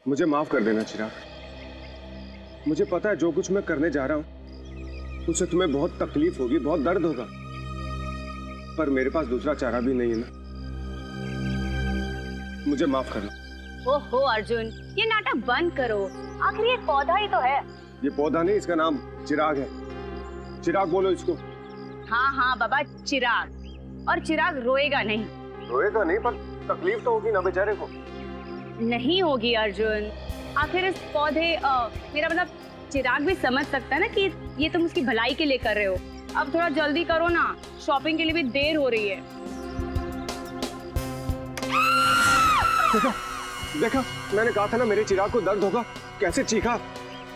मुझे माफ कर देना चिराग। मुझे पता है जो कुछ मैं करने जा रहा हूँ उससे तुम्हें बहुत तकलीफ होगी, बहुत दर्द होगा, पर मेरे पास दूसरा चारा भी नहीं है ना। मुझे माफ करना। ओहो अर्जुन, ये नाटक बंद करो। आखिर ये पौधा ही तो है। ये पौधा नहीं, इसका नाम चिराग है। चिराग बोलो इसको। हाँ हाँ बाबा, चिराग। और चिराग रोएगा नहीं। रोएगा नहीं, पर तकलीफ तो होगी ना बेचारे को। नहीं होगी अर्जुन। आखिर इस पौधे मेरा मतलब चिराग भी समझ सकता है ना कि ये तुम उसकी भलाई के लिए कर रहे हो। अब थोड़ा जल्दी करो ना, शॉपिंग के लिए भी देर हो रही है। देखा, मैंने कहा था ना मेरे चिराग को दर्द होगा। कैसे चीखा।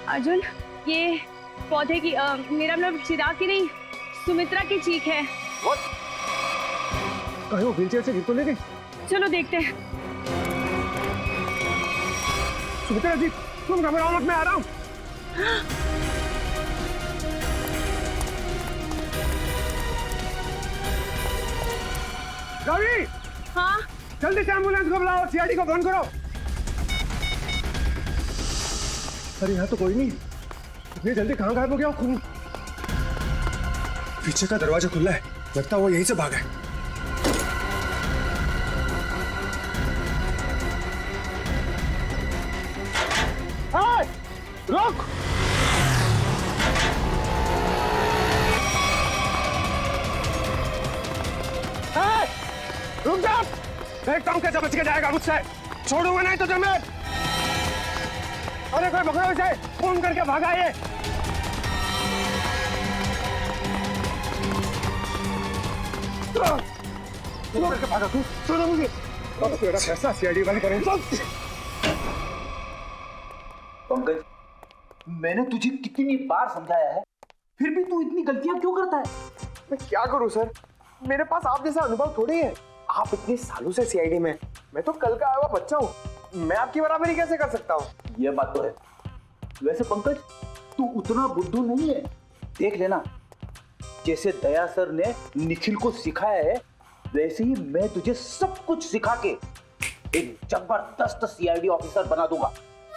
अर्जुन, ये पौधे की मेरा मतलब चिराग की नहीं, सुमित्रा की चीख है। कहीं वो व्हीलचेयर से गिर तो नहीं गई? चलो देखते हैं। सुमित्रा जी, तुम घबराओ मत, मैं आ रहा हूँ। रवि, हाँ जल्दी से एम्बुलेंस को बुलाओ, सीआईडी को फोन करो। अरे यहाँ तो कोई नहीं। इतनी जल्दी कहाँ गायब हो गया खून? पीछे का दरवाजा खुला है, लगता है वो यहीं से भागा है। रुक! रुक जा! देखता हूँ कैसे बच के जाएगा मुझसे। छोड़ूंगा नहीं तुझे मैं। अरे कोई पकड़ो इसे, फोन करके भागा ये। फोन करके भागा तू। सुनो मुझे। अब तेरा फैसला सीआईडी वाले करेंगे। पंकज, मैंने तुझे कितनी बार समझाया है, फिर भी तू इतनी गलतियां क्यों करता है? मैं क्या करूं सर, मेरे पास आप जैसा अनुभव थोड़ी है। आप इतने सालों से सीआईडी में, मैं तो कल का आया हुआ बच्चा हूँ। मैं आपकी बराबरी कैसे कर सकता हूँ? यह बात तो है। वैसे पंकज, तू उतना बुद्धू नहीं है। देख लेना, जैसे दया सर ने निखिल को सिखाया है, वैसे ही मैं तुझे सब कुछ सिखा के एक जबरदस्त सीआईडी ऑफिसर बना दूंगा।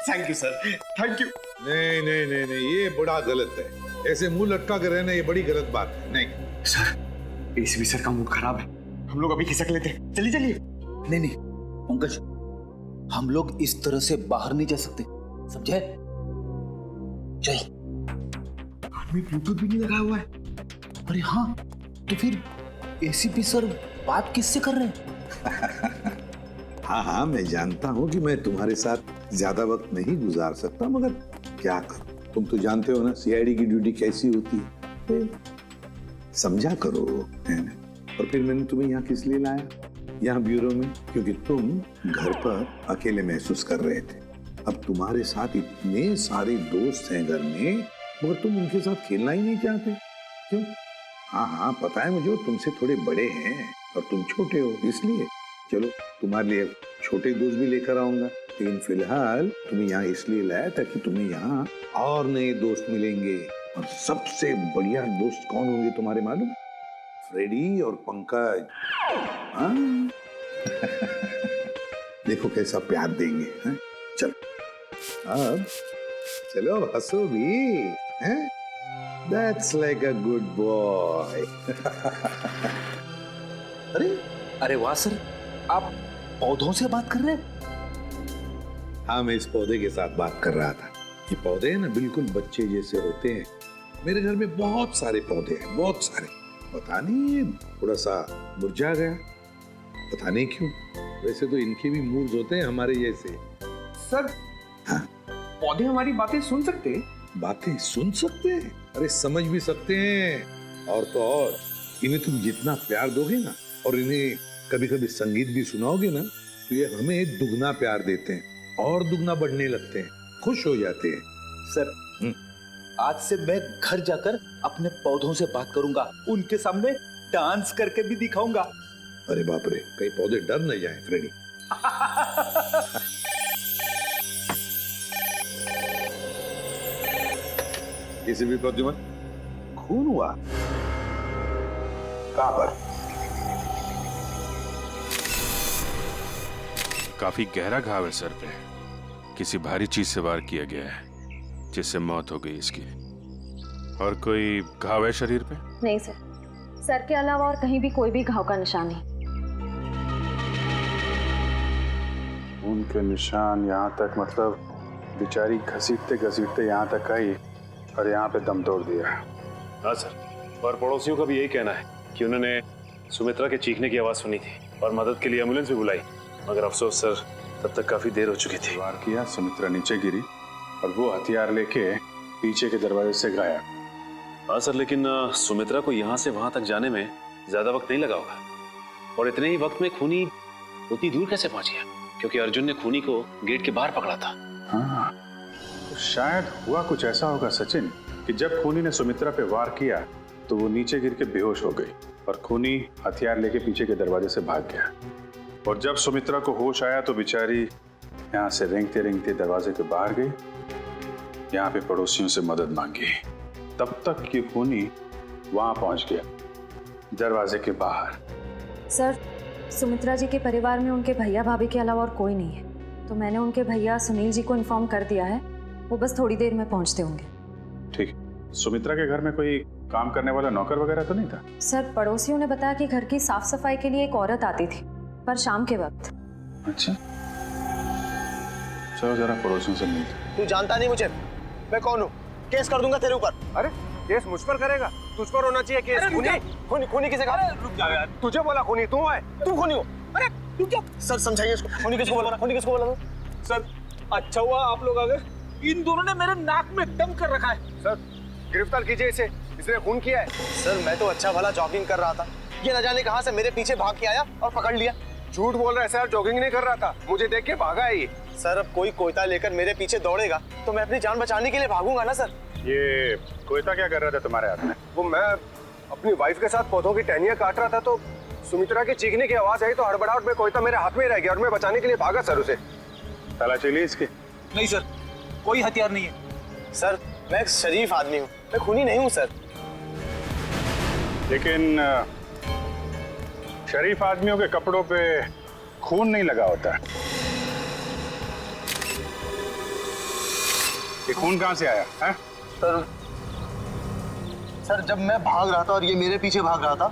Thank you sir, thank you. नहीं नहीं नहीं नहीं, ये बड़ा गलत है। ऐसे मुंह लटका कर रहना ये बड़ी गलत बात है। नहीं सर, एसीपी सर का मूड खराब है, हम लोग अभी खिसक लेते हैं। चलिए चलिए। नहीं नहीं पंकज, हम लोग इस तरह से बाहर नहीं जा सकते, समझे? चल। आदमी ब्लूटूथ भी नहीं लगाया हुआ है। अरे हाँ, तो फिर एसीपी सर बात किससे कर रहे हैं? हाँ हाँ, मैं जानता हूँ कि मैं तुम्हारे साथ ज्यादा वक्त नहीं गुजार सकता, मगर क्या करूं, तुम तो जानते हो ना सीआईडी की ड्यूटी कैसी होती है। समझा करो, है ना? और फिर मैंने तुम्हें यहाँ किस लिए लाया, यहाँ ब्यूरो में, क्योंकि तुम घर पर अकेले महसूस कर रहे थे। अब तुम्हारे साथ इतने सारे दोस्त हैं घर में, मगर तुम उनके साथ खेलना ही नहीं चाहते। क्यों? हाँ हाँ पता है मुझे, तुमसे थोड़े बड़े हैं और तुम छोटे हो, इसलिए। चलो तुम्हारे लिए छोटे दोस्त भी लेकर आऊंगा, लेकिन फिलहाल तुम्हें यहाँ इसलिए लाया ताकि तुम्हें यहाँ और नए दोस्त मिलेंगे। और सबसे बढ़िया दोस्त कौन होंगे तुम्हारे मालूम? फ्रेडी और पंकज। हाँ? देखो कैसा प्यार देंगे। हैं? चलो अब चलो, हंसो भी हैं? That's like a good boy. अरे वाह सर, आप पौधों से बात कर रहे हैं? हाँ, मैं इस पौधे के साथ बात कर रहा था। ये पौधे ना बिल्कुल बच्चे जैसे होते हैं। मेरे घर में बहुत सारे पौधे हैं, बहुत सारे। पता नहीं ये थोड़ा सा मुरझा गया, पता नहीं क्यों। वैसे तो इनके भी मूड्स होते हैं हमारे जैसे। सर, हाँ? पौधे हमारी बातें सुन सकते हैं? बातें सुन सकते हैं? अरे समझ भी सकते हैं। और तो और इन्हें तुम जितना प्यार दोगे ना, और इन्हें कभी कभी संगीत भी सुनाओगे ना, तो ये हमें दुगना प्यार देते हैं और दुगना बढ़ने लगते हैं, खुश हो जाते हैं। सर, आज से मैं घर जाकर अपने पौधों से बात करूंगा, उनके सामने डांस करके भी दिखाऊंगा। अरे बाप रे, कहीं पौधे डर न जाएं फ्रेडी। किसी भी प्रद्युमन, खून हुआ कहां पर? काफी गहरा घाव है सर पे। किसी भारी चीज से वार किया गया है जिससे मौत हो गई इसकी। और कोई घाव है शरीर पे? नहीं सर, सर के अलावा और कहीं भी कोई भी घाव का निशान नहीं। उनके निशान यहाँ तक, मतलब बेचारी घसीटते घसीटते यहाँ तक आई और यहाँ पे दम तोड़ दिया। हाँ सर, और पड़ोसियों का भी यही कहना है कि उन्होंने सुमित्रा के चीखने की आवाज़ सुनी थी और मदद के लिए एम्बुलेंस भी बुलाई, मगर अफसोस सर तब तक काफ़ी देर हो चुकी थी। वार किया, सुमित्रा नीचे गिरी और वो हथियार लेके पीछे के दरवाजे से गायब। हाँ सर, लेकिन सुमित्रा को यहाँ से वहाँ तक जाने में ज़्यादा वक्त नहीं लगा होगा, और इतने ही वक्त में खूनी उतनी दूर कैसे पहुँच गया? क्योंकि अर्जुन ने खूनी को गेट के बाहर पकड़ा था। हाँ, तो शायद हुआ कुछ ऐसा होगा सचिन कि जब खूनी ने सुमित्रा पे वार किया तो वो नीचे गिर के बेहोश हो गई और खूनी हथियार लेके पीछे के दरवाजे से भाग गया। और जब सुमित्रा को होश आया तो बेचारी यहाँ से रेंगते रेंगते दरवाजे के बाहर गई, यहाँ पे पड़ोसियों से मदद मांगी। तब तक कि खूनी वहां पहुंच गया, दरवाजे के बाहर। सर, सुमित्रा जी के परिवार में उनके भैया भाभी के अलावा और कोई नहीं है, तो मैंने उनके भैया सुनील जी को इन्फॉर्म कर दिया है, वो बस थोड़ी देर में पहुंचते होंगे। ठीक। सुमित्रा के घर में कोई काम करने वाला नौकर वगैरह तो नहीं था? सर, पड़ोसियों ने बताया कि घर की साफ सफाई के लिए एक औरत आती थी, पर शाम के वक्त। अच्छा, चलो जरा पड़ोसियों से मिलते। तू जानता नहीं मुझे, मैं कौन हूँ? केस कर दूंगा तेरे ऊपर। अरे केस मुझ पर करेगा? तुझ पर होना चाहिए केस। खूनी खूनी किसे कहा? रुक जा यार, तुझे बोला खूनी तू है। तू खूनी हो? अरे तू क्या? सर समझाइए इसको। खूनी किसको बोला? खूनी किसको बोला? सर अच्छा हुआ आप लोग आ गए, इन दोनों ने मेरे नाक में दम कर रखा है। सर गिरफ्तार कीजिए इसे, इसने खून किया है। सर मैं तो अच्छा भला जॉगिंग कर रहा था, ये न जाने कहां से मेरे पीछे भाग के आया और पकड़ लिया। झूठ बोल रहा है सर, जॉगिंग नहीं कर रहा था, मुझे देख के भागा है ये। सर अब कोई कोयता लेकर मेरे पीछे दौड़ेगा तो मैं अपनी जान बचाने के लिए भागूंगा ना सर। ये कोयता क्या कर रहा था तुम्हारे हाथ में? वो मैं अपनी वाइफ के साथ पौधों की टहनियां काट रहा था तो सुमित्रा के चीखने की आवाज आई तो हड़बड़ाहट में कोयता मेरे हाथ में रह गया और मैं बचाने के लिए भागा सर उसे। तलाशी ली इसकी? नहीं सर, कोई हथियार नहीं है। सर मैं एक शरीफ आदमी हूँ, मैं खूनी नहीं हूँ सर। लेकिन शरीफ आदमियों के कपड़ों पे खून नहीं लगा होता। ये खून कहाँ से आया है? सर जब मैं भाग रहा था और ये मेरे पीछे भाग रहा था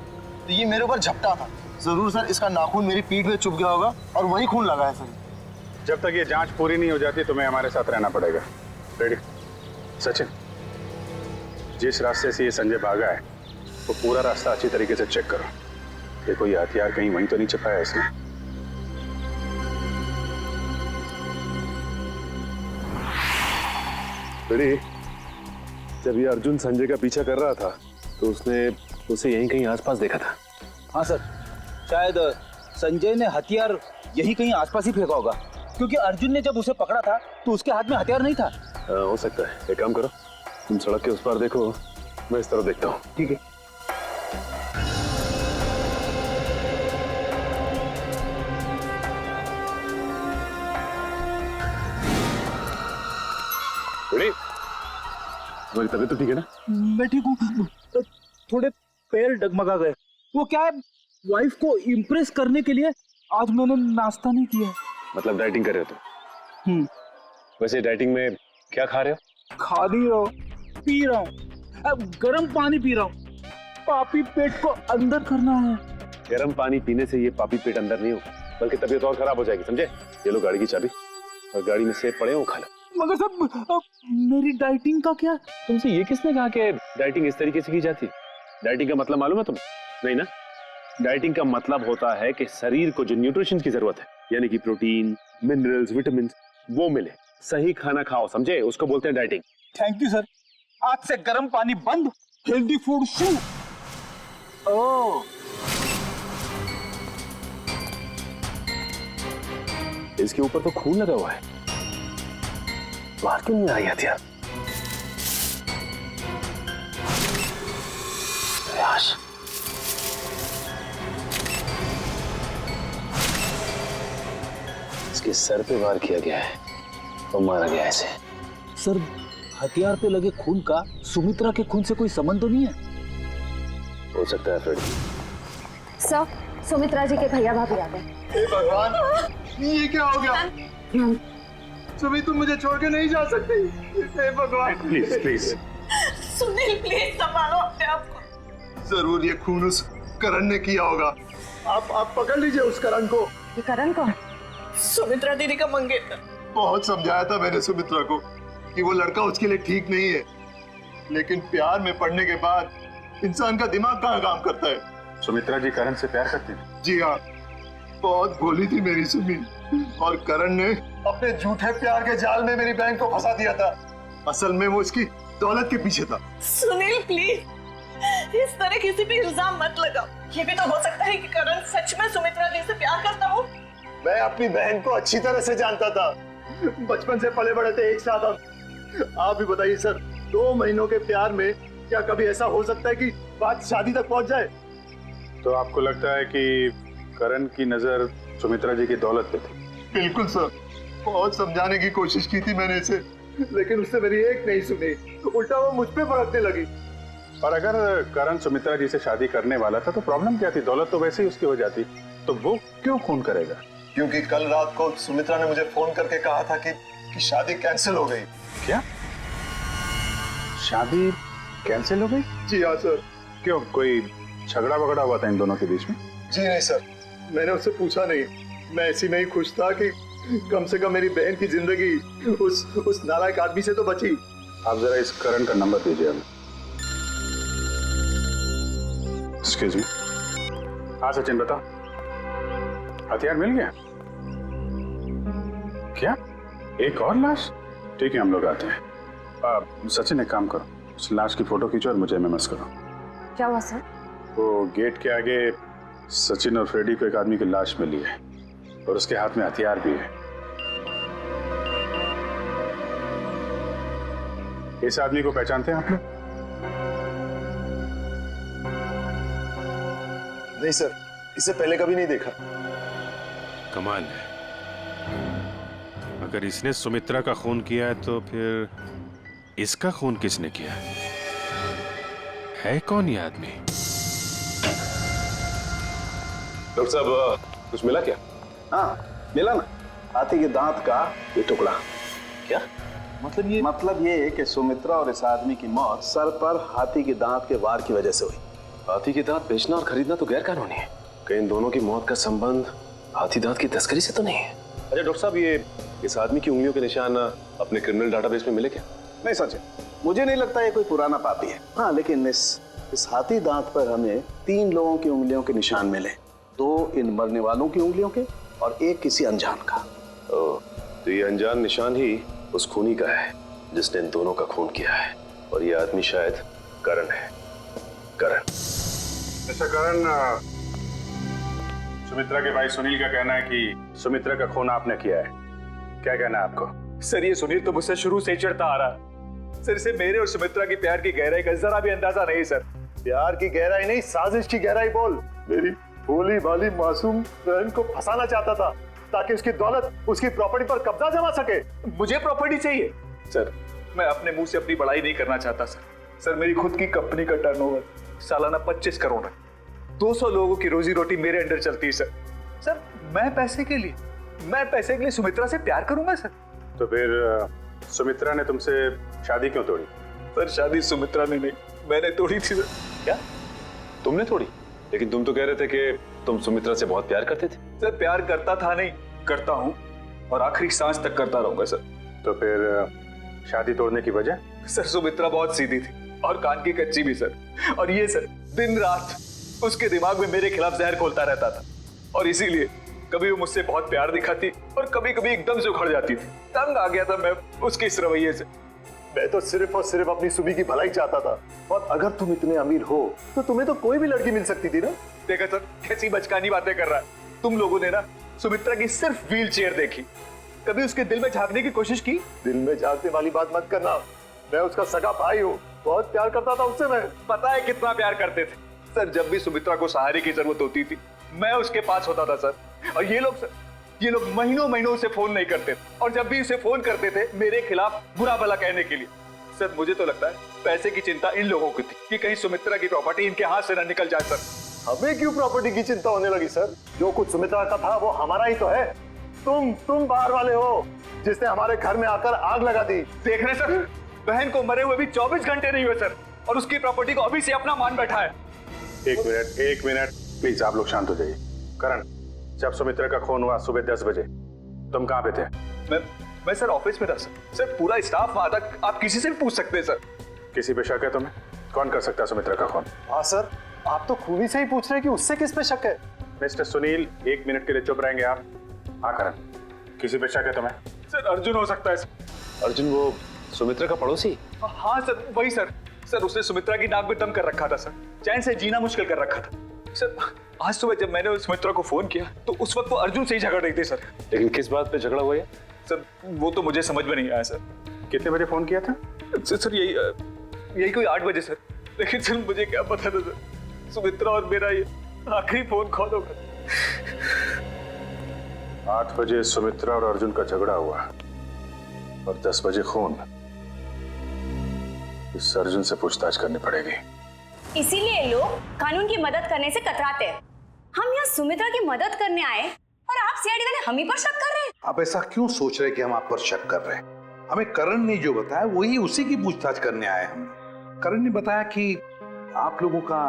तो ये मेरे ऊपर झपटा था। जरूर सर इसका नाखून मेरी पीठ में चुभ गया होगा और वही खून लगा है सर। जब तक ये जांच पूरी नहीं हो जाती तुम्हें हमारे साथ रहना पड़ेगा। रेडी? सचिन, जिस रास्ते से ये संजय भागा है वो पूरा रास्ता अच्छी तरीके से चेक करो। देखो ये हथियार कहीं वहीं तो नहीं छिपाया इसने। बेटी, जब ये अर्जुन संजय का पीछा कर रहा था तो उसने उसे यहीं कहीं आसपास देखा था। हाँ सर, शायद संजय ने हथियार यही कहीं आसपास ही फेंका होगा, क्योंकि अर्जुन ने जब उसे पकड़ा था तो उसके हाथ में हथियार नहीं था। हो सकता है। एक काम करो, तुम सड़क के उस पार देखो, मैं इस तरफ देखता हूँ। ठीक है। बेटी, तुम्हारी तबीयत तो ठीक है ना? मैं ठीक हूँ, थोड़े पैर डगमगा गए। वो क्या है, वाइफ को इम्प्रेस करने के लिए आज मैंने नाश्ता नहीं किया। मतलब डाइटिंग कर रहे हो तुम? वैसे डाइटिंग में क्या खा रहे हो? खा नहीं रहा हूँ, पी रहा हूँ। अब गर्म पानी पी रहा हूँ, पापी पेट को अंदर करना है। गर्म पानी पीने से ये पापी पेट अंदर नहीं हो बल्कि तबीयत और खराब हो जाएगी, समझे? ये लो गाड़ी की चाबी और गाड़ी में सेब पड़े हो, खा लो। मगर सब मेरी डाइटिंग का क्या? तुमसे ये किसने कहा कि डाइटिंग इस तरीके से की जाती है? डाइटिंग का मतलब मालूम है तुम्हें? नहीं ना? डाइटिंग का मतलब होता है कि शरीर को जो न्यूट्रिशन की जरूरत है, यानी कि प्रोटीन, मिनरल्स, विटामिन, वो मिले। सही खाना खाओ, समझे? उसको बोलते हैं डाइटिंग। थैंक यू सर, आज से गर्म पानी बंद, हेल्दी फूड शुरू। ओह, इसके ऊपर तो खून लगा हुआ है, बाहर क्यों नहीं आई हथियार? प्रयास। इसके सर पे वार किया गया है और मारा गया है इसे। सर हथियार पे लगे खून का सुमित्रा के खून से कोई संबंध तो नहीं है? हो सकता है फ्रेडी। सर, सुमित्रा जी के भैया भाभी आ गए। हे भगवान, ये क्या हो गया? सुमी तुम मुझे छोड़ के नहीं जा सकती। हे भगवान। Please please. सुनील प्लीज संभालो अपने आप को। जरूर ये खून उस करण ने किया होगा। आप पकड़ लीजिए उस करण को। ये करण कौन? सुमित्रा दीदी का मंगेतर। बहुत समझाया था मैंने सुमित्रा को कि वो लड़का उसके लिए ठीक नहीं है, लेकिन प्यार में पड़ने के बाद इंसान का दिमाग कहाँ काम करता है। सुमित्रा जी करण से प्यार करती हैं? जी हाँ, बहुत भोली थी मेरी सुमी, और करण ने अपने झूठे प्यार के जाल में मेरी बहन को फंसा दिया था। असल में वो इसकी दौलत के पीछे था। सुनील प्लीज इस तरह किसी पे इल्जाम मत लगाओ। ये भी तो हो सकता है कि करण सच में सुमित्रा दी से प्यार करता हो। मैं अपनी बहन को अच्छी तरह से जानता था, बचपन से पले बड़े थे एक साथ हम। आप भी बताइए सर, 2 महीनों के प्यार में क्या कभी ऐसा हो सकता है कि बात शादी तक पहुंच जाए? तो आपको लगता है कि करण की नजर सुमित्रा जी की दौलत पे थी? बिल्कुल सर, बहुत समझाने की कोशिश की थी मैंने इसे, लेकिन उसने मेरी एक नहीं सुनी, तो उल्टा वो मुझ पे भड़कने लगी। और अगर करण सुमित्रा जी से शादी करने वाला था तो प्रॉब्लम क्या थी? दौलत तो वैसे ही उसकी हो जाती, तो वो क्यों खून करेगा? क्योंकि कल रात को सुमित्रा ने मुझे फोन करके कहा था कि शादी कैंसिल हो गई। क्या? शादी कैंसिल हो गई? जी हाँ सर। क्यों, कोई झगड़ा वगड़ा हुआ था इन दोनों के बीच में? जी नहीं सर, मैंने उससे पूछा नहीं। मैं इसी में ही खुश था कि कम से कम मेरी बहन की जिंदगी उस नालायक आदमी से तो बची। आप जरा इस करण का नंबर दीजिए हमें। Excuse me. हाँ सचिन बताओ, हथियार मिल गया? क्या एक और लाश? ठीक है हम लोग आते हैं। सचिन एक काम करो, उस लाश की फोटो खींचो और मुझे एमएमएस करो। क्या हुआ सर? वो गेट के आगे सचिन और फ्रेडी को एक आदमी की लाश मिली है और उसके हाथ में हथियार भी है। इस आदमी को पहचानते हैं आप लोग? नहीं सर, इसे पहले कभी नहीं देखा। कमाल है, अगर इसने सुमित्रा का खून किया है तो फिर इसका खून किसने किया है कौन ये आदमी? डॉक्टर साहब कुछ मिला क्या? हाँ मिला ना, हाथी के दांत का ये टुकड़ा। क्या मतलब ये है कि सुमित्रा और इस आदमी की मौत सर पर हाथी के दांत के वार की वजह से हुई। हाथी के दांत बेचना और खरीदना तो गैर कानूनी है। कहीं इन दोनों की मौत का संबंध हाथी दांत की तस्करी से तो नहीं है? अच्छा डॉक्टर साहब, ये इस आदमी की उंगलियों के निशान अपने क्रिमिनल डाटाबेस में मिले क्या? नहीं सच है, मुझे नहीं लगता ये कोई पुराना पापी है। हाँ लेकिन इस हाथी दांत पर हमें 3 लोगों की उंगलियों के निशान मिले, 2 इन मरने वालों की उंगलियों के और 1 किसी अनजान का। तो ये अनजान निशान ही उस खूनी का है जिसने इन दोनों का खून किया है, और ये आदमी शायद करण है। करण। अच्छा करण, सुमित्रा के भाई सुनील का कहना है कि सुमित्रा का खून आपने किया है, क्या कहना है आपको? सर ये सुनील तो मुझसे शुरू से ही चढ़ता आ रहा है। सर इसे मेरे और सुमित्रा की प्यार की गहराई का जरा भी अंदाजा नहीं सर। प्यार की गहराई नहीं, साजिश की गहराई बोल। मेरी भोली भाली मासूम बहन को फंसाना चाहता था ताकि उसकी दौलत, उसकी प्रॉपर्टी पर कब्जा जमा सके। मुझे प्रॉपर्टी चाहिए सर, मैं अपने मुंह से अपनी बड़ाई नहीं करना चाहता सर। सर मेरी खुद की कंपनी का टर्नओवर सालाना 25 करोड़ है। 200 लोगों की रोजी रोटी मेरे अंडर चलती है सर। सर मैं पैसे के लिए सुमित्रा से प्यार करूंगा सर? तो फिर सुमित्रा ने तुमसे शादी क्यों तोड़ी? सर शादी सुमित्रा ने नहीं, मैंने तोड़ी थी सर। क्या तुमने तोड़ी? लेकिन तुम तो कह रहे थे कि तुम सुमित्रा से बहुत प्यार करते थे। सर प्यार करता था नहीं, करता हूँ और आखिरी सांस तक करता रहूंगा सर। तो फिर शादी तोड़ने की वजह? सर सुमित्रा बहुत सीधी थी और कान की कच्ची भी सर। और ये सर दिन रात उसके दिमाग में मेरे खिलाफ जहर घोलता रहता था, और इसीलिए कभी वो मुझसे बहुत प्यार दिखाती और कभी कभी एकदम से उखड़ जाती थी। तंग आ गया था मैं उसके इस रवैये से। मैं तो सिर्फ और सिर्फ अपनी सुमी की भलाई चाहता था, और अगर तुम इतने अमीर हो तो तुम्हें तो कोई भी लड़की मिल सकती थी ना। देखा सर कैसी बचकानी बातें कर रहा है। तुम लोगों ने ना सुमित्रा की सिर्फ व्हील चेयर देखी, कभी उसके दिल में झांकने की कोशिश की? दिल में झांकने वाली बात मत करना, मैं उसका सगा भाई हूँ, बहुत प्यार करता था उससे। मैं पता है कितना प्यार करते थे सर। जब भी सुमित्रा को सहारे की जरूरत होती थी मैं उसके पास होता था सर। और ये लोग महीनों से फोन नहीं करते थे, और जब भी उसे फोन करते थे मेरे खिलाफ बुरा भला कहने के लिए। सर मुझे तो लगता है पैसे की चिंता इन लोगों की थी कि कहीं सुमित्रा की प्रॉपर्टी इनके हाथ से ना निकल जाए सर। हमें क्यों प्रॉपर्टी की चिंता होने लगी सर? जो कुछ सुमित्रा का था वो हमारा ही तो है। तुम बाहर वाले हो जिसने हमारे घर में आकर आग लगा दी। देख रहे सर, बहन को मरे हुए भी 24 घंटे नहीं हुए सर, और उसकी प्रॉपर्टी को अभी से अपना मान बैठा है। एक मिनट प्लीज, आप लोग शांत हो जाइए। करण, जब सुमित्रा का खून हुआ सुबह 10 बजे तुम कहाँ पे थे? मैं सर ऑफिस में था सर, पूरा स्टाफ वहां था, आप किसी से भी पूछ सकते हैं सर। किसी पे शक है तुम्हें? कौन कर सकता है सुमित्रा का खून? हाँ सर, आप तो खूनी से ही पूछ रहे हैं कि उससे किस पे शक है। मिस्टर सुनील, 1 मिनट के लिए चुप रहेंगे आप? हाँ करण, किसी पे शक है तुम्हें? सर अर्जुन हो सकता है सर। अर्जुन वो सुमित्रा का पड़ोसी? हाँ सर, वही सर। सर उसने सुमित्रा की नाक में दम कर रखा था सर, चैन से जीना मुश्किल कर रखा था सर। आज सुबह जब मैंने उस सुमित्रा को फोन किया तो उस वक्त वो अर्जुन से ही झगड़ रही थी सर। लेकिन किस बात पे झगड़ा हुआ है सर? वो तो मुझे समझ में नहीं आया सर। कितने बजे फोन किया था? सर यही कोई 8 बजे सर। लेकिन सर मुझे क्या पता था सर, सुमित्रा और मेरा ये आखिरी फोन कॉल होगा। 8 बजे सुमित्रा और अर्जुन का झगड़ा हुआ और 10 बजे खून। इस अर्जुन से पूछताछ करनी पड़ेगी। इसीलिए लोग कानून की मदद करने से कतराते हैं। हम यहाँ सुमित्रा की मदद करने आए और आप सीआईडी वाले हम ही पर शक कर रहे हैं। आप ऐसा क्यों सोच रहे हैं कि हम आप पर शक कर रहे हैं? हमें करण ने जो बताया वही उसी की पूछताछ करने आए हम। करण ने बताया कि आप लोगों का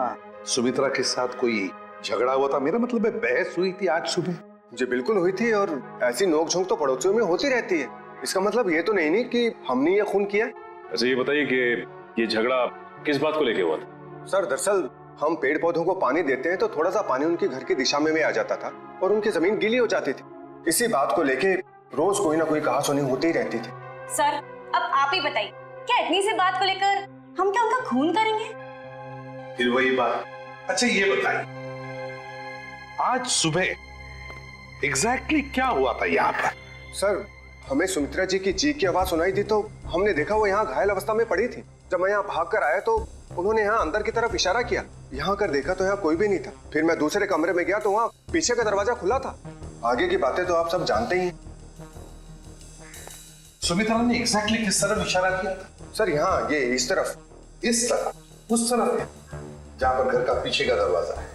सुमित्रा के साथ कोई झगड़ा हुआ था। मेरा मतलब है बहस हुई थी आज सुबह। जी बिल्कुल हुई थी, और ऐसी नोकझोंक तो पड़ोसियों में होती रहती है। इसका मतलब ये तो नहीं कि हमने ये खून किया। अच्छा ये बताइए कि ये झगड़ा किस बात को लेके हुआ था? सर दरअसल हम पेड़ पौधों को पानी देते हैं तो थोड़ा सा पानी उनके घर की दिशा में भी आ जाता था और उनकी जमीन गीली हो जाती थी। इसी बात को लेके रोज कोई ना कोई कहासुनी होती ही रहती थी। सर अब आप ही बताइए, क्या इतनी सी बात को लेकर हम क्या उनका खून करेंगे? फिर वही बात। अच्छा ये बताइए, आज सुबह एग्जैक्टली क्या हुआ था यहाँ पर? सर हमें सुमित्रा जी की चीख की आवाज सुनाई दी तो हमने देखा वो यहाँ घायल अवस्था में पड़ी थी। जब मैं यहाँ भाग कर आया तो उन्होंने यहाँ अंदर की तरफ इशारा किया। यहाँ कर देखा तो यहाँ कोई भी नहीं था। फिर मैं दूसरे कमरे में गया तो वहाँ पीछे का दरवाजा खुला था। आगे की बातें तो आप सब जानते ही हैं। सुमित्रा ने एग्जैक्टली किस तरफ इशारा किया था? सर यहाँ ये इस तरफ। इस तरफ? उस तरफ है जहां पर घर का पीछे का दरवाजा है?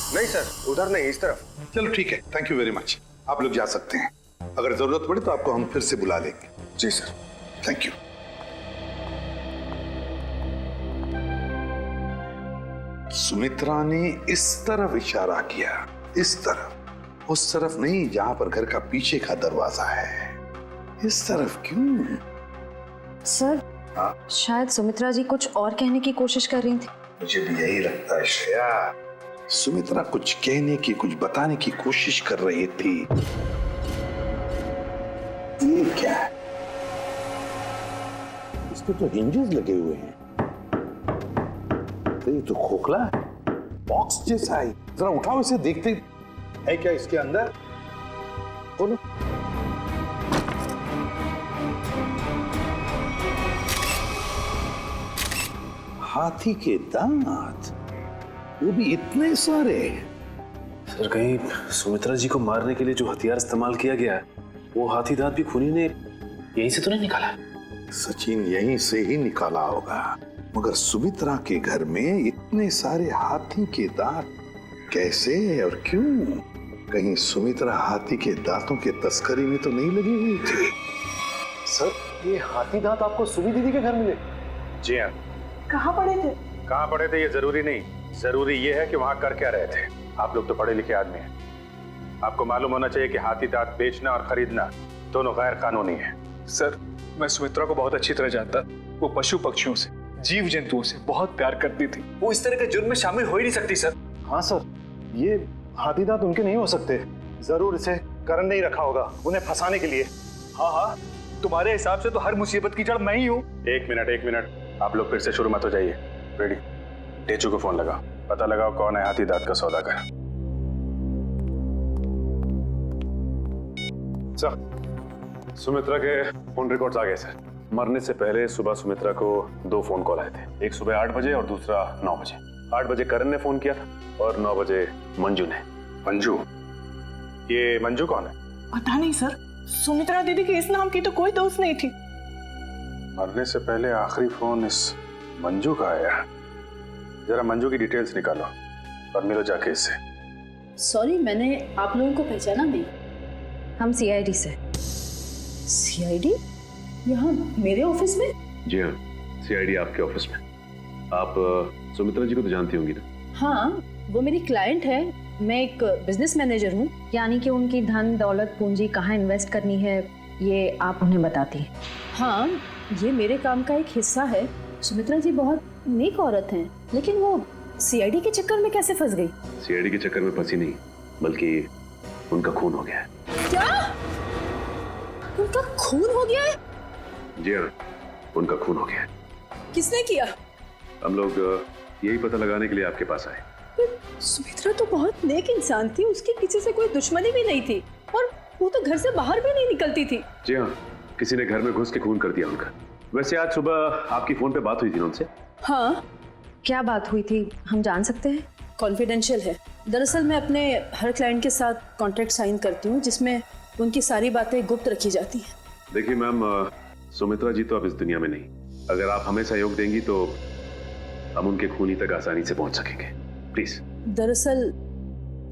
नहीं सर, उधर नहीं, इस तरफ। चलो ठीक है, थैंक यू वेरी मच। आप लोग जा सकते हैं। अगर जरूरत पड़े तो आपको हम फिर से बुला लेंगे। जी सर। Thank you. सुमित्रा ने इस तरफ इशारा किया, इस तरफ, उस तरफ नहीं जहां पर घर का पीछे का दरवाजा है। इस तरफ क्यों? सर शायद सुमित्रा जी कुछ और कहने की कोशिश कर रही थी। मुझे भी यही लगता है श्रेया। सुमित्रा कुछ कहने की, कुछ बताने की कोशिश कर रही थी। ये क्या है? इस पे तो हिंजेस लगे हुए हैं। तो ये तो खोखला है, बॉक्स जैसा है। जरा उठाओ इसे, देखते है क्या इसके अंदर। बोलो। हाथी के दांत, वो भी इतने सारे। सर कहीं सुमित्रा जी को मारने के लिए जो हथियार इस्तेमाल किया गया है वो हाथी दांत भी खूनी ने यहीं से तो नहीं निकाला? सचिन यहीं से ही निकाला होगा, मगर सुमित्रा के घर में इतने सारे हाथी के दांत कैसे और क्यों? कहीं सुमित्रा हाथी के दांतों के तस्करी में तो नहीं लगी हुई थी? सर ये हाथी दांत आपको सुमी दीदी के घर मिले? जी हाँ। कहाँ पड़े थे? कहाँ पड़े थे ये जरूरी नहीं, जरूरी ये है कि वहां कर क्या रहे थे। आप लोग तो पढ़े लिखे आदमी हैं, आपको मालूम होना चाहिए कि हाथी दांत बेचना और खरीदना दोनों गैर कानूनी है। सर मैं सुमित्रा को बहुत अच्छी तरह जानता। वो पशु पक्षियों से, जीव जंतुओं से बहुत प्यार करती थी। वो इस तरह के जुर्म में शामिल हो ही नहीं सकती सर। हाँ सर, ये हाथी दांत उनके नहीं हो सकते। जरूर इसे करण ने ही रखा होगा उन्हें फंसाने के लिए। हाँ हाँ, तुम्हारे हिसाब से तो हर मुसीबत की जड़ मैं ही हूँ। एक मिनट, आप लोग फिर से शुरू मत हो जाइए। रेडी, टेचू को फोन लगाओ, पता लगाओ कौन है हाथी दांत का सौदागर। सर सुमित्रा के फोन रिकॉर्ड्स आ गए सर। मरने से पहले सुबह सुमित्रा को 2 फोन कॉल आए थे, एक सुबह 8 बजे और दूसरा 9 बजे। 8 बजे करण ने फोन किया था और 9 बजे मंजू ने। मंजू? ये मंजू कौन है? पता नहीं सर, सुमित्रा दीदी के इस नाम की तो कोई दोस्त नहीं थी। मरने से पहले आखिरी फोन इस मंजू का आया। जरा मंजू की डिटेल्स निकालो और मिलो जाके इससे। सॉरी, मैंने आप लोगों को पहचाना नहीं। हम सीआईडी से। सीआईडी? यहाँ मेरे ऑफिस में? जी हाँ, सीआईडी आपके ऑफिस में। आप सुमित्रा जी को तो जानती होंगी ना? हाँ, वो मेरी क्लाइंट है। मैं एक बिजनेस मैनेजर हूँ। यानी कि उनकी धन दौलत पूंजी कहाँ इन्वेस्ट करनी है ये आप उन्हें बताती हैं? हाँ, ये मेरे काम का एक हिस्सा है। सुमित्रा जी बहुत नेक औरत हैं, लेकिन वो सीआईडी के चक्कर में कैसे फंस गई? सीआईडी के चक्कर में फंसी नहीं, बल्कि उनका खून हो गया है। क्या? उनका खून हो गया है? जी हाँ, उनका खून हो गया है। किसने किया? हम लोग यही पता लगाने के लिए आपके पास आए। सुमित्रा तो बहुत नेक इंसान थी, उसकी किसी से कोई दुश्मनी भी नहीं थी और वो तो घर से बाहर भी नहीं निकलती थी। जी हाँ, किसी ने घर में घुस के खून कर दिया उनका। वैसे आज सुबह आपकी फोन पे बात हुई थी ना उनसे? हाँ। क्या बात हुई थी, हम जान सकते हैं? कॉन्फिडेंशियल है। दरअसल मैं अपने हर क्लाइंट के साथ कॉन्ट्रैक्ट साइन करती हूँ जिसमें उनकी सारी बातें गुप्त रखी जाती हैं। देखिए मैम, सुमित्रा जी तो अब इस दुनिया में नहीं। अगर आप हमें सहयोग देंगी तो हम उनके खूनी तक आसानी से पहुंच सकेंगे। प्लीज। दरअसल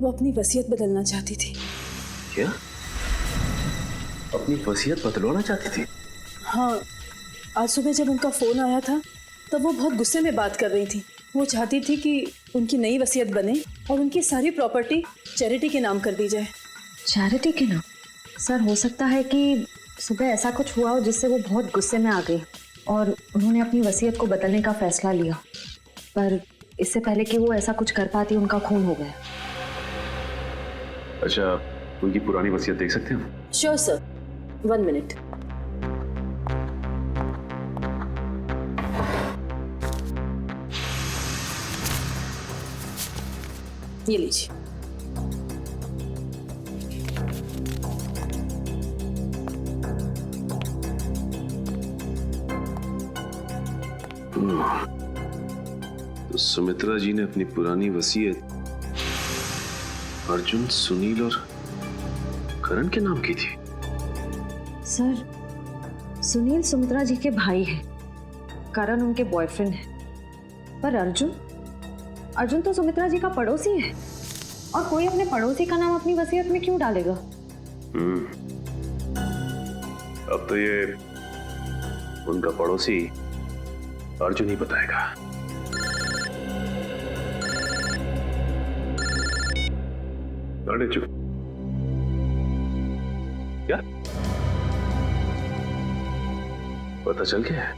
वो अपनी वसीयत बदलना चाहती थी। क्या? अपनी वसीयत बदलवाना चाहती थी? हाँ, आज सुबह जब उनका फोन आया था तब वो बहुत गुस्से में बात कर रही थी। वो चाहती थी कि उनकी नई वसीयत बने और उनकी सारी प्रॉपर्टी चैरिटी के नाम कर दी जाए। चैरिटी के नाम? सर, हो सकता है कि सुबह ऐसा कुछ हुआ हो जिससे वो बहुत गुस्से में आ गई और उन्होंने अपनी वसीयत को बदलने का फैसला लिया, पर इससे पहले कि वो ऐसा कुछ कर पाती उनका खून हो गया। अच्छा, उनकी पुरानी वसीयत देख सकते हैं हम? Sure sir, 1 minute. ये लीजिए। तो सुमित्रा जी ने अपनी पुरानी वसीयत अर्जुन, सुनील और करण के नाम की थी। सर, सुनील सुमित्रा जी के भाई हैं, करण उनके बॉयफ्रेंड है, पर अर्जुन तो सुमित्रा जी का पड़ोसी है और कोई अपने पड़ोसी का नाम अपनी वसीयत में क्यों डालेगा? अब तो ये उनका पड़ोसी अर्जुन ही बताएगा। अरे चुप। क्या पता चल गया है?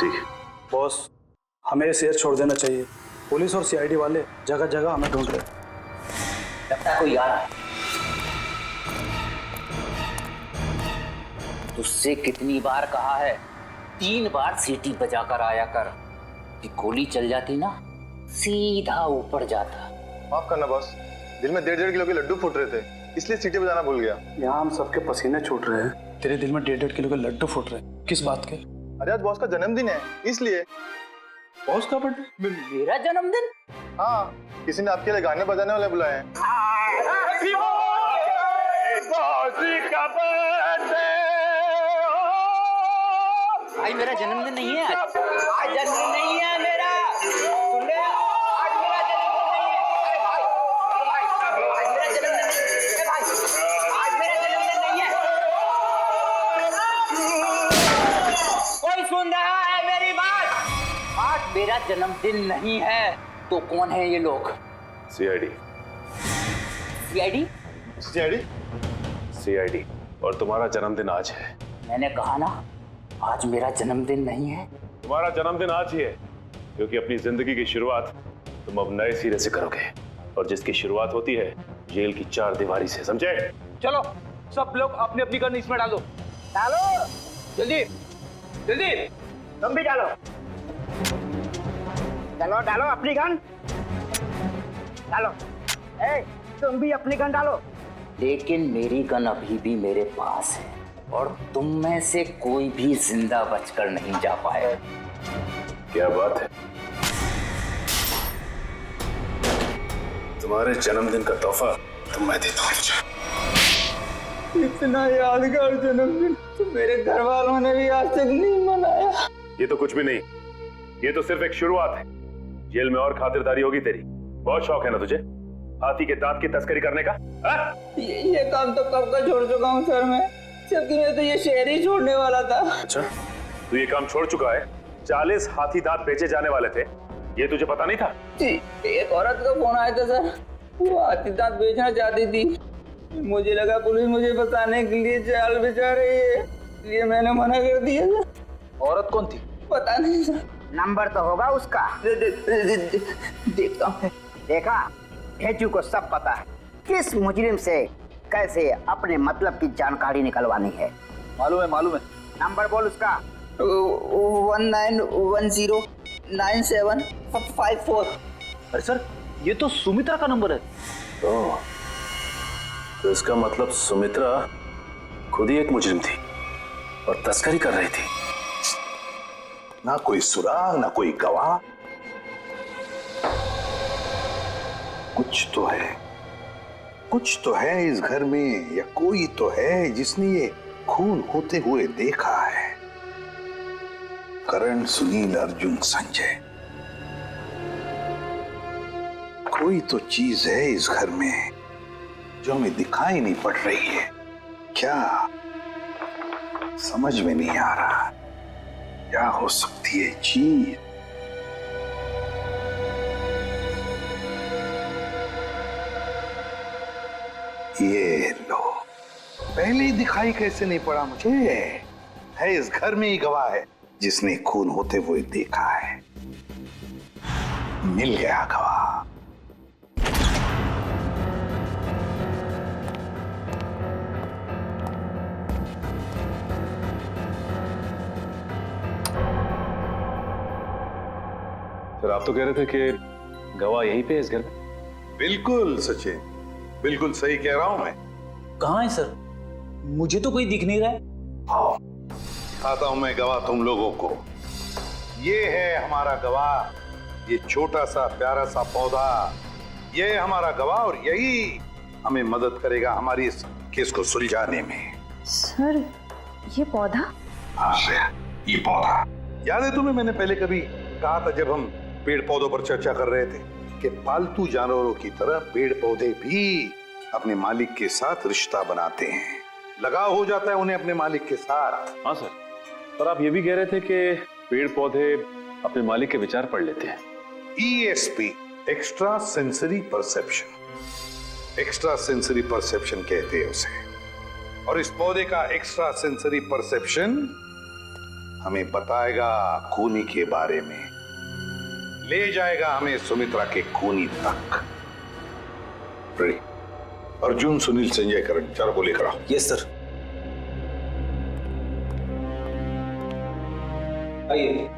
ठीक है बॉस, हमें ये शहर छोड़ देना चाहिए। पुलिस और सीआईडी वाले जगह जगह हमें ढूंढ रहे। लगता है कोई आ रहा है। तुझसे कितनी बार कहा है, 3 बार सीटी बजाकर आया कर। कि गोली चल जाती ना, सीधा ऊपर जाता। माफ करना बॉस, दिल में 1.5 किलो के लड्डू फूट रहे थे, इसलिए सीटी बजाना भूल गया। यहाँ हम सबके पसीने छूट रहे हैं, तेरे दिल में 1.5 किलो के लड्डू फूट रहे हैं। किस बात के? अरे आज बॉस का जन्मदिन है, इसलिए। बॉस का बर्थडे? मेरा जन्मदिन? हाँ, किसी ने आपके लिए गाने बजाने वाले बुलाए हैं। भाई मेरा जन्मदिन नहीं है आज जन्मदिन नहीं है मेरा। सुन ले, आज मेरा जन्मदिन नहीं है। अरे भाई, आज मेरा जन्मदिन नहीं है भाई, आज मेरा जन्मदिन नहीं है। कोई सुन रहा है मेरी बात? आज मेरा जन्मदिन नहीं है। तो कौन है ये लोग? सीआईडी। सीआईडी? सीआईडी? सीआईडी। और तुम्हारा जन्मदिन आज है। मैंने कहा ना, आज मेरा जन्मदिन नहीं है। तुम्हारा जन्मदिन आज ही है, क्योंकि अपनी जिंदगी की शुरुआत तुम अब नए सिरे से करोगे, और जिसकी शुरुआत होती है जेल की 4 दीवारी से, समझे? चलो सब लोग अपनी अपनी गन इसमें डालो। डालो जल्दी जल्दी, तुम भी डालो। चलो डालो अपनी गन, डालो। ए, तुम भी अपनी गन डालो। लेकिन मेरी गन अभी भी मेरे पास है और तुम में से कोई भी जिंदा बचकर नहीं जा पाए। क्या बात है? तुम्हारे जन्मदिन का तोहफा तो मैं देता हूँ तुझे। इतना यादगार जन्मदिन तो मेरे घर वालों ने भी आज तक नहीं मनाया। ये तो कुछ भी नहीं, ये तो सिर्फ एक शुरुआत है। जेल में और खातिरदारी होगी तेरी। बहुत शौक है ना तुझे? हाथी के दांत की तस्करी करने का? ये काम तो कब का छोड़ चुका हूँ सर मैं, जबकि मैं तो ये शहर ही छोड़ने वाला था। अच्छा, तू ये काम छोड़ चुका है? 40 हाथी दांत बेचे जाने वाले थे, ये तुझे पता नहीं था? जी, एक औरत का फोन आया था सर, वो हाथी दांत बेचना चाहती थी। मुझे लगा पुलिस मुझे बताने के लिए जाल बिछा रही है, इसलिए मैंने मना कर दिया सर। औरत कौन थी? पता नहीं सर। नंबर तो होगा उसका। देखता हूँ। देखा, भेजू को सब पता है किस मुजरिम से कैसे अपने मतलब की जानकारी निकलवानी है। मालूम है, मालूम है। नंबर बोल उसका। 19109754। अरे सर, ये तो सुमित्रा का नंबर है। तो इसका मतलब सुमित्रा खुद ही एक मुजरिम थी और तस्करी कर रही थी। ना कोई सुराग, ना कोई गवाह। कुछ तो है इस घर में, या कोई तो है जिसने ये खून होते हुए देखा है। करण, सुनील, अर्जुन, संजय, कोई तो चीज है इस घर में जो हमें दिखाई नहीं पड़ रही है। क्या समझ में नहीं आ रहा, क्या हो सकती है चीज? ये लो, पहले ही दिखाई कैसे नहीं पड़ा मुझे? है इस घर में ही गवाह है जिसने खून होते हुए देखा है। मिल गया गवाह। सर, आप तो कह रहे थे कि गवाह यहीं पे है इस घर में। बिल्कुल सचिन, बिल्कुल सही कह रहा हूं मैं। कहाँ है सर? मुझे तो कोई दिख नहीं रहा है। हाँ, दिखाता हूं मैं गवाह तुम लोगों को। ये है हमारा गवाह, ये छोटा सा प्यारा सा पौधा, ये है हमारा गवाह और यही हमें मदद करेगा हमारी इस केस को सुलझाने में। सर, ये पौधा? हाँ, ये पौधा याद है तुम्हें? मैंने पहले कभी कहा था जब हम पेड़ पौधों पर चर्चा कर रहे थे कि पालतू जानवरों की तरह पेड़ पौधे भी अपने मालिक के साथ रिश्ता बनाते हैं, लगाव हो जाता है उन्हें अपने मालिक के साथ। हाँ सर, पर आप ये भी कह रहे थे कि पेड़ पौधे अपने मालिक के विचार पढ़ लेते हैं। ESP, extra sensory perception. Extra sensory perception कहते हैं उसे। और इस पौधे का एक्स्ट्रा सेंसरी परसेप्शन हमें बताएगा खूनी के बारे में, ले जाएगा हमें सुमित्रा के खूनी तक। रेडी? अर्जुन, सुनील, संजय, करण, चारों को लेकर आओ। Yes sir. आइए।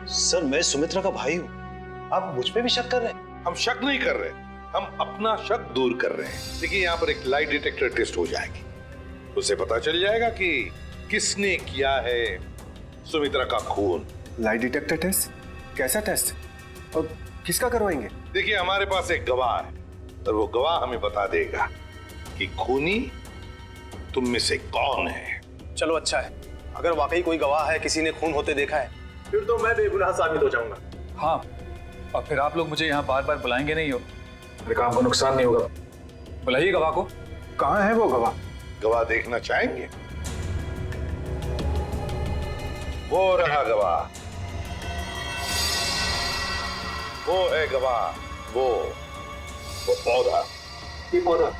सर, मैं सुमित्रा का भाई हूं, आप मुझ पे भी शक कर रहे हैं? हम शक नहीं कर रहे, हम अपना शक दूर कर रहे हैं। देखिए, यहाँ पर एक लाई डिटेक्टर टेस्ट हो जाएगी, उसे पता चल जाएगा कि किसने किया है सुमित्रा का खून। Lie detector test? कैसा टेस्ट और किसका करवाएंगे? देखिए, हमारे पास एक गवाह है और वो गवाह हमें बता देगा कि खूनी तुम में से कौन है। चलो अच्छा है, अगर वाकई कोई गवाह है, किसी ने खून होते देखा है, फिर तो मैं बेगुनाह साबित हो जाऊंगा। हाँ, और फिर आप लोग मुझे यहाँ बार बार बुलाएंगे नहीं हो, मेरे काम को नुकसान नहीं होगा। बुलाइए गवाह को। कहाँ है वो गवाह? गवाह देखना चाहेंगे? वो रहा गवाह, वो है गवाह, वो पौधा। ये पौधा?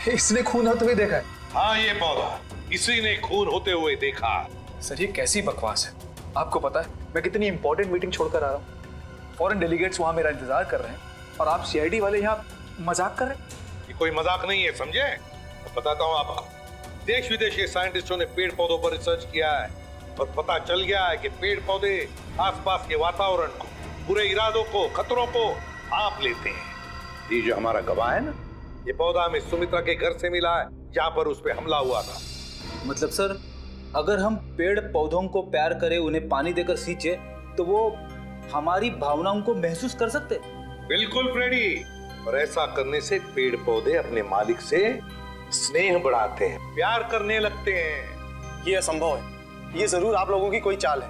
इसने खून होते हुए देखा है? हाँ, ये पौधा इसी ने खून होते हुए देखा। सर, ये कैसी बकवास है? आपको पता है मैं कितनी इंपॉर्टेंट मीटिंग छोड़कर आ रहा हूँ, फॉरेन डेलीगेट्स वहां मेरा इंतजार कर रहे हैं और आप CID वाले यहाँ मजाक कर रहे हैं? ये कोई मजाक नहीं है, समझे? बताता हूँ आपको। देश विदेश के साइंटिस्टों ने पेड़ पौधों पर रिसर्च किया है और पता चल गया है कि पेड़ पौधे आसपास के वातावरण को, बुरे इरादों को, खतरों को भांप लेते हैं। ये जो हमारा गवाह है ना, ये पौधा हमें सुमित्रा के घर से मिला है जहाँ पर उस पे हमला हुआ था। मतलब सर, अगर हम पेड़ पौधों को प्यार करें, उन्हें पानी देकर सींचे, तो वो हमारी भावनाओं को महसूस कर सकते? बिल्कुल फ्रेडी, और ऐसा करने से पेड़ पौधे अपने मालिक से स्नेह बढ़ाते हैं, प्यार करने लगते हैं। ये असंभव है, ये जरूर आप लोगों की कोई चाल है।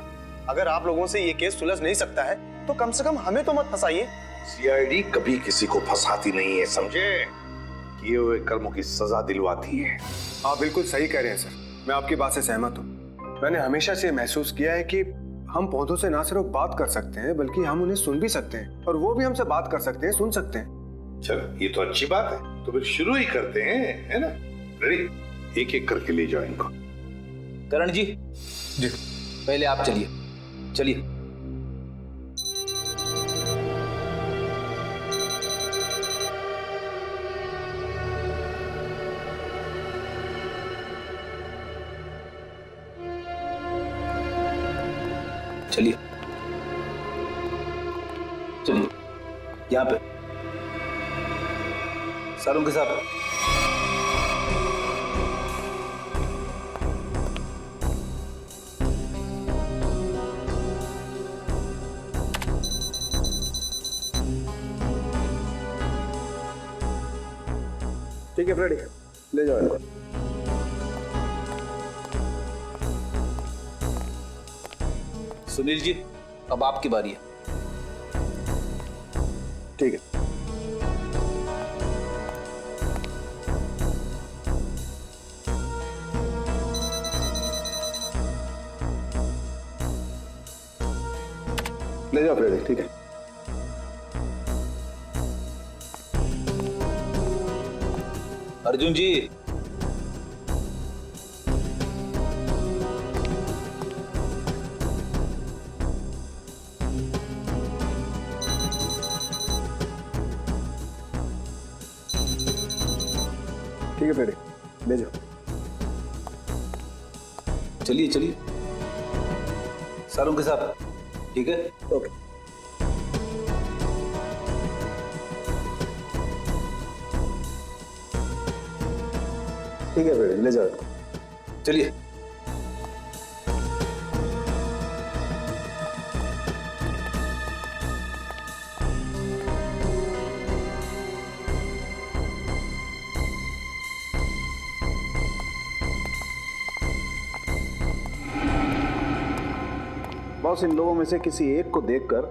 अगर आप लोगों से ये केस सुलझ नहीं सकता है तो कम से कम हमें तो मत फंसाइए। सीआईडी कभी किसी को फंसाती नहीं है, समझे? किए हुए कर्मों की सजा दिलवाती है। आप बिल्कुल सही कह रहे हैं सर, मैं आपकी बात से सहमत हूँ। मैंने हमेशा से महसूस किया है कि हम पौधों से ना सिर्फ बात कर सकते हैं बल्कि हम उन्हें सुन भी सकते हैं और वो भी हमसे बात कर सकते हैं, सुन सकते हैं। चलो ये तो अच्छी बात है, तो फिर शुरू ही करते हैं, है ना? रेडी? एक एक करके ले जाओ इनको। करण जी, पहले आप चलिए। चलिए। चलिए चलिए, यहाँ पे सारों के साथ। ठीक है फ्रेडी, ले जाओ इनको। सुनील जी, अब आपकी बारी है। ठीक है। ले जाओ फ्रेडी, ठीक है। अर्जुन जी, ठीक है फ्रेडी, ले जाओ। चलिए चलिए, सारों के साथ। ठीक है, ओके। ठीक है फ्रेडी, ले जाओ। चलिए। बॉस, इन लोगों में से किसी एक को देखकर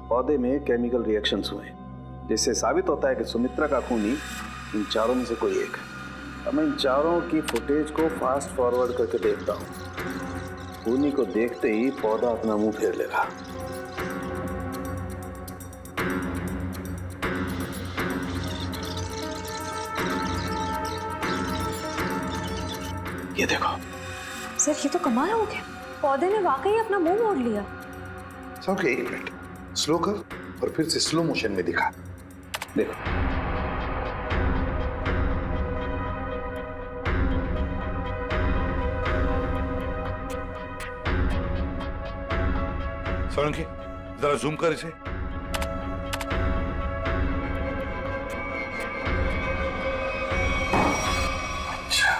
पौधे में केमिकल रिएक्शंस हुए, जिससे साबित होता है कि सुमित्रा का खूनी इन चारों में से कोई एक है। अब मैं इन चारों की फुटेज को फास्ट फॉरवर्ड करके देखता हूँ। खूनी को देखते ही पौधा अपना मुंह फेर लेगा। ये देखो सर, ये तो कमाल हो गया, पौधे ने वाकई अपना मुंह मोड़ लिया। ओके, एक मिनट स्लो कर और फिर से स्लो मोशन में दिखा। देखो, सोलंकी जरा जूम कर इसे। अच्छा,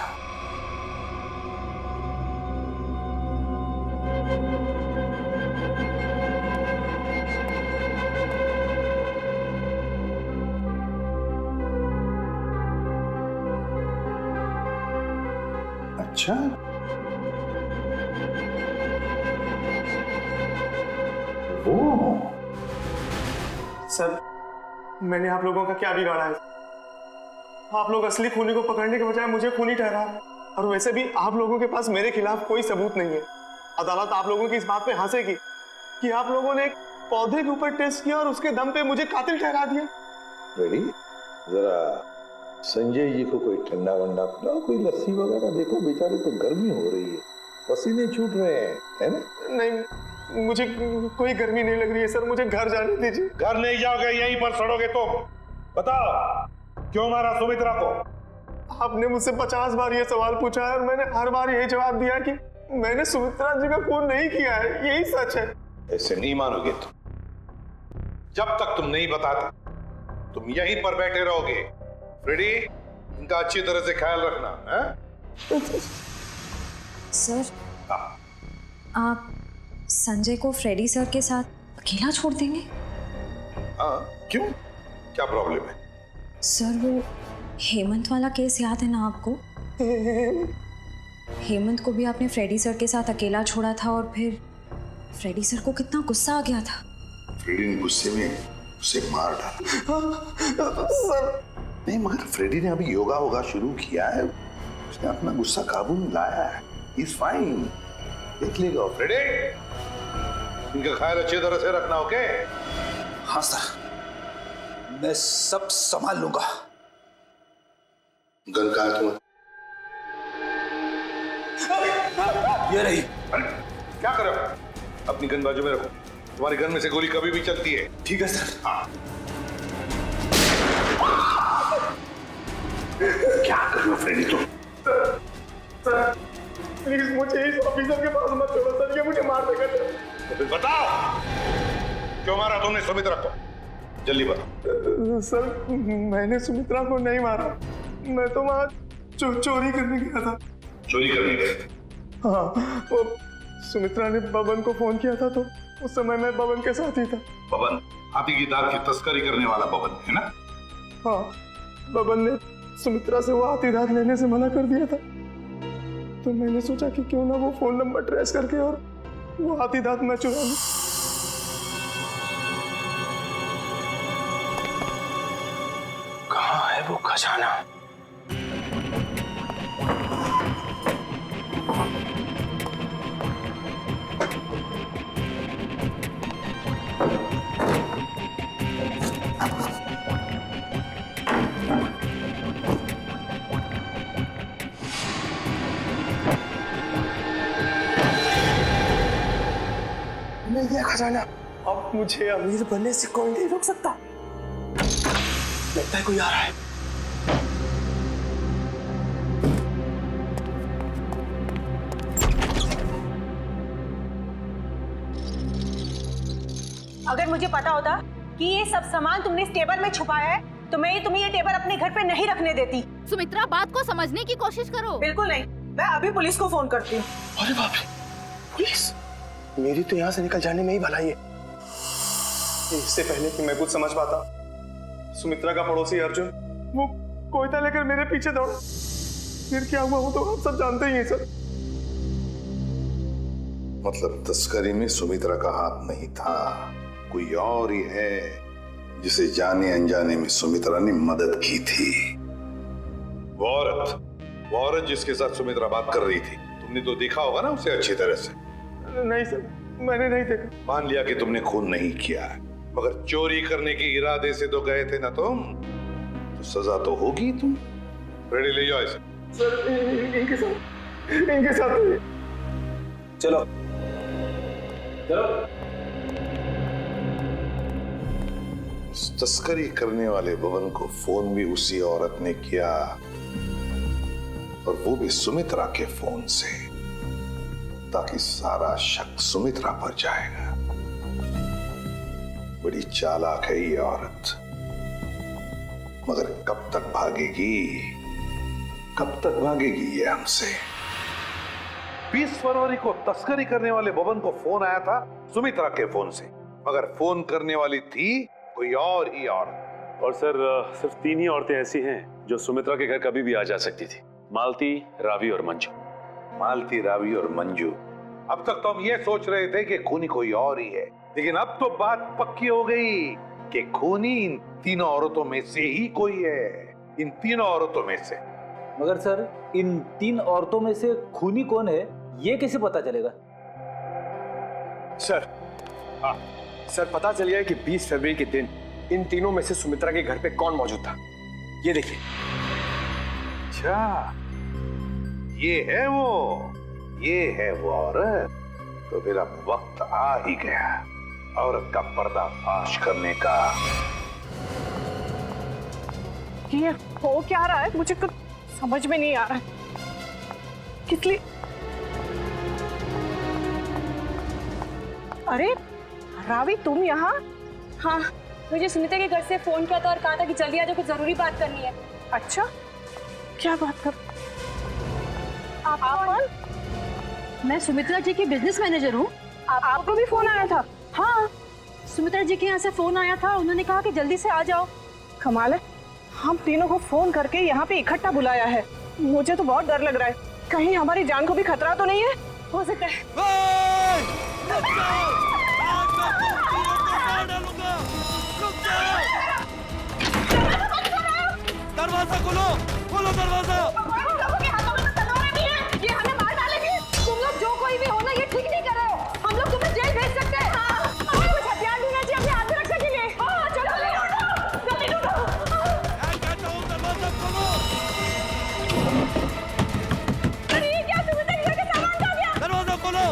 अच्छा, सर, मैंने आप लोगों का क्या बिगाड़ा है? आप लोग असली खूनी को पकड़ने के बजाय मुझे खूनी ठहरा रहे हैं। और वैसे भी आप लोगों के पास मेरे खिलाफ कोई सबूत नहीं है। अदालत आप लोगों की इस बात पे हंसेगी कि आप लोगों ने एक पौधे के ऊपर टेस्ट किया और उसके दम पे मुझे कातिल ठहरा दिया। रेडी? जरा संजय जी को कोई ठंडा वंडा पिलाओ, कोई लस्सी वगैरह। देखो बेचारे तो गर्मी हो रही है, पसीने छूट रहे हैं, है ना? नहीं, मुझे कोई गर्मी नहीं लग रही है सर, मुझे घर जाने दीजिए। घर नहीं जाओगे, यहीं पर सड़ोगे तुम। बताओ क्यों मारा सुमित्रा को? आपने मुझसे 50 बार ये सवाल पूछा है और मैंने हर बार यही जवाब दिया कि मैंने सुमित्रा जी का खून नहीं किया है, यही सच है। ऐसे नहीं मानोगे तुम। जब तक तुम नहीं बताते तुम यहीं पर बैठे रहोगे। फ्रेडी, इनका अच्छी तरह से ख्याल रखना है? सर, आप संजय को फ्रेडी सर के साथ अकेला छोड़ देंगे? हाँ, क्यों? क्या प्रॉब्लम है? सर, वो हेमंत वाला केस याद है ना आपको? हेमंत को भी आपने फ्रेडी सर के साथ अकेला छोड़ा था और फिर फ्रेडी सर को कितना गुस्सा आ गया था। फ्रेडी ने गुस्से में उसे मार डाला। सर नहीं, मगर फ्रेडी ने अभी योगा वोगा शुरू किया है, उसने अपना गुस्सा काबू में लाया है। इज फाइन, देख लेगा। फ्रेडी, इनका ख्याल अच्छी तरह से रखना, ओके? हाँ सर, मैं सब संभाल लूंगा। गन कहाँ है तुम्हारा? ये रही। अरे क्या कर रहे हो? अपनी गन बाजू में रखो, तुम्हारी गन में से गोली कभी भी चलती है। ठीक है सर। हाँ। क्या कर रहे हो फ्रेडी तुम? सर प्लीज मुझे इस ऑफिसर के पास मत छोड़ो सर, ये मुझे मार देगा। तो फिर बताओ, क्यों मारा तुमने सुमित्रा को? जल्दी बताओ। सर मैंने सुमित्रा को नहीं मारा, मैं तो वहाँ चोरी करने गया था। चोरी करने गए? हाँ, वो सुमित्रा ने बबन को फोन किया था तो उस समय मैं बबन के साथ ही था। बबन हाथी की दाल की तस्करी करने वाला बबन है ना? हाँ, बबन ने सुमित्रा से वो हाथी दांत लेने से मना कर दिया था, तो मैंने सोचा कि क्यों ना वो फोन नंबर ट्रेस करके और वो हाथी दांत मैं चुरा लूं। कहाँ है वो खजाना? मिल गया खजाना। अब मुझे अमीर बनने से कोई नहीं रोक सकता। लगता है कोई आ रहा है। अगर मुझे पता होता कि ये सब सामान तुमने इस टेबल में छुपाया है तो मैं तुम्हें ये टेबल अपने घर पे नहीं रखने देती। सुमित्रा, बात को समझने की कोशिश करो। बिल्कुल नहीं, मैं अभी पुलिस को फोन करती हूँ। अरे बाप रे, पुलिस? मेरी तो यहाँ से निकल जाने में ही भलाई है। इससे पहले कि मैं कुछ समझ पाता, सुमित्रा का पड़ोसी अर्जुन वो कोयता लेकर मेरे पीछे दौड़ा। फिर क्या हुआ वो तो आप सब जानते ही हैं सर। मतलब तस्करी में सुमित्रा का हाथ नहीं था, कोई और ही है जिसे जाने अनजाने में सुमित्रा ने मदद की थी। वो औरत जिसके साथ सुमित्रा बात कर रही थी, तुमने तो देखा होगा ना उसे अच्छी तरह से? नहीं सर, मैंने नहीं देखा। मान लिया कि तुमने खून नहीं किया, मगर चोरी करने के इरादे से तो गए थे ना तुम, तो सजा तो होगी तुम। रेडी, ले जाओ इसे। सर इनके साथ चलो तस्करी करने वाले बबन को फोन भी उसी औरत ने किया, और वो भी सुमित्रा के फोन से, ताकि सारा शक सुमित्रा पर जाएगा। बड़ी चालाक है ये औरत, मगर कब तक भागेगी ये हमसे। 20 फरवरी को तस्करी करने वाले बबन को फोन आया था सुमित्रा के फोन से, मगर फोन करने वाली थी कोई और ही औरत। और सर सिर्फ 3 ही औरतें ऐसी हैं जो सुमित्रा के घर कभी भी आ जा सकती थी, मालती, रावी और मंजू। मालती, रावी और मंजू। अब तक तो हम ये सोच रहे थे कि खूनी कोई और ही है, लेकिन अब तो बात पक्की हो गई कि खूनी इन तीनों औरतों में से ही कोई है, इन तीनों औरतों में से। मगर सर इन 3 औरतों में से खूनी कौन है ये कैसे पता चलेगा? सर, हाँ सर, पता चल गया कि 20 फरवरी के दिन इन तीनों में से सुमित्रा के घर पे कौन मौजूद था। ये देखिए। अच्छा, ये है वो औरत। तो फिर अब वक्त आ ही गया औरत का पर्दाफाश करने का। ये हो क्या रहा है, मुझे कुछ समझ में नहीं आ रहा है। किस लिए? अरे रावी, तुम यहाँ? हाँ, मुझे सुमित्रा के घर से फोन किया था और कहा था कि जल्दी आ जाओ, कुछ जरूरी बात करनी है। अच्छा, क्या बात कर? आप? मैं सुमित्रा जी की बिजनेस मैनेजर हूँ। आपको भी फोन आया था? हाँ, सुमित्रा जी के यहाँ से फोन आया था, उन्होंने कहा कि जल्दी से आ जाओ। कमाल है, हम तीनों को फोन करके यहाँ पे इकट्ठा बुलाया है। मुझे तो बहुत डर लग रहा है, कहीं हमारी जान को भी खतरा तो नहीं है? हो सकता है। मार डालूंगा। रुक जाओ। दरवाजा खोलो, खोलो दरवाजा। तुम लोगों के हाथों में तो तलवारें भी हैं। ये हमें मार डालेगी। तुम लोग जो कोई भी हो ना, ये ठीक नहीं कर रहे हो। हम लोग तुम्हें जेल भेज सकते हैं। हमें कुछ हथियार ढूंढना चाहिए अपने हाथ में रक्षा के लिए। हाँ, चलो जल्दी ढूंढो। कहता हूँ दरवाजा खोलो। अरे ये क्या, सुमित्रा के घर का सामान खा गया। दरवाजा खोलो।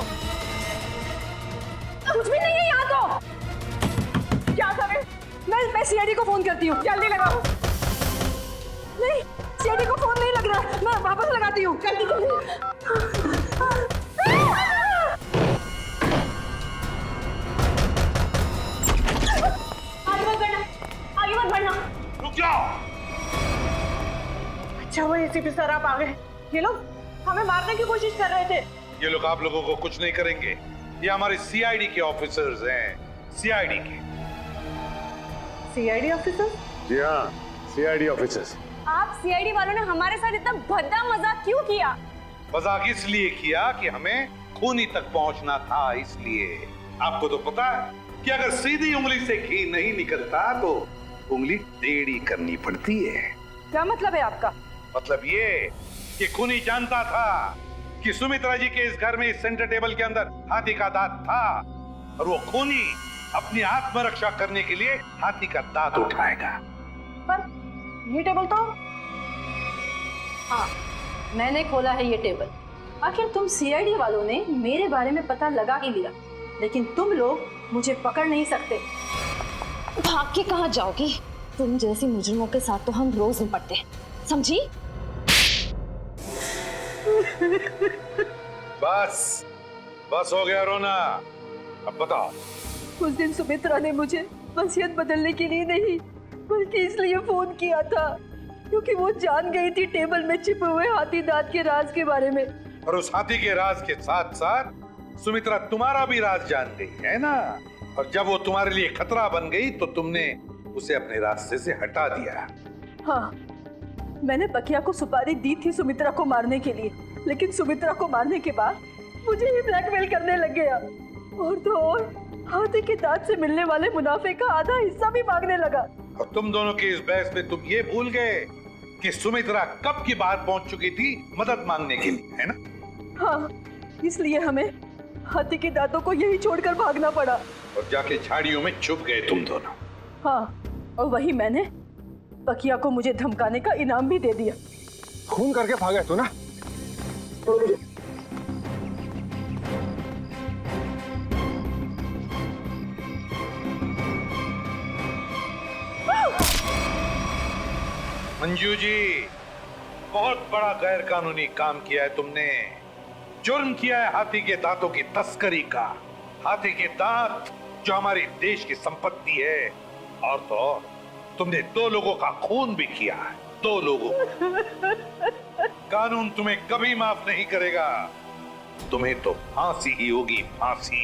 कुछ भी नहीं है यहाँ तो। क्या करें? मैं सीआईडी को फोन करती हूँ। जल्दी लगाओ। नहीं, सीआईडी को फोन नहीं लग रहा है। मैं वापस लगाती हूँ। जल्दी जल्दी। आगे मत बढ़ना, आगे मत बढ़ना। रुक जाओ। अच्छा वो एसीपी सर आप आ गए। ये लोग हमें मारने की कोशिश कर रहे थे। ये लोग आप लोगों को कुछ नहीं करेंगे। ये हमारे सीआईडी के ऑफिसर्स हैं, सीआईडी के। CID officer? जी हाँ, सीआईडी ऑफिसर्स। आप सीआईडी वालों ने हमारे साथ इतना भद्दा मजाक क्यों किया? मजाक इसलिए किया कि हमें खूनी तक पहुंचना था, इसलिए। आपको तो पता है कि अगर सीधी उंगली से घी नहीं निकलता तो उंगली टेढ़ी करनी पड़ती है। क्या मतलब है आपका? मतलब ये कि खूनी जानता था कि सुमित्रा जी के इस घर में, इस सेंटर टेबल के अंदर हाथी का दांत था, और वो खूनी अपनी आत्मरक्षा करने के लिए हाथी का दांत उठाएगा। पर ये टेबल तो, हाँ मैंने खोला है ये टेबल। आखिर तुम सीआईडी वालों ने मेरे बारे में पता लगा ही लिया, लेकिन तुम लोग मुझे पकड़ नहीं सकते। भाग के कहाँ जाओगी? तुम जैसी मुजरिमों के साथ तो हम रोज निपटते हैं, समझी? बस बस हो गया रोना। अब बताओ। उस दिन सुमित्रा ने मुझे वसीयत बदलने के लिए नहीं, बल्कि इसलिए फोन किया था क्योंकि वो जान गई थी टेबल में छिपे हुए हाथी दांत के राज के बारे में। और उस हाथी के राज के साथ साथ सुमित्रा तुम्हारा भी राज जान गई है ना। और जब वो तुम्हारे लिए खतरा बन गई तो तुमने उसे अपने रास्ते से हटा दिया। हाँ, मैंने बकिया को सुपारी दी थी सुमित्रा को मारने के लिए, लेकिन सुमित्रा को मारने के बाद मुझे ही ब्लैकमेल करने लग गया। और तो और हाथी के दांत से मिलने वाले मुनाफे का आधा हिस्सा भी मांगने लगा। और तुम दोनों के इस बहस में तुम ये भूल गए कि सुमित्रा कब की बात पहुंच चुकी थी मदद मांगने के लिए, है ना? हाँ, इसलिए हमें हाथी के दांतों को यही छोड़कर भागना पड़ा। और जाके झाड़ियों में छुप गए तुम दोनों। हाँ, और वही मैंने बकिया को मुझे धमकाने का इनाम भी दे दिया। खून करके भागे तू ना। मंजू जी, बहुत बड़ा गैर कानूनी काम किया है तुमने। जुर्म किया है हाथी के दांतों की तस्करी का। हाथी के दांत जो हमारे देश की संपत्ति है, और तो और तुमने 2 लोगों का खून भी किया है, 2 लोगों का। कानून तुम्हें कभी माफ नहीं करेगा। तुम्हें तो फांसी ही होगी, फांसी।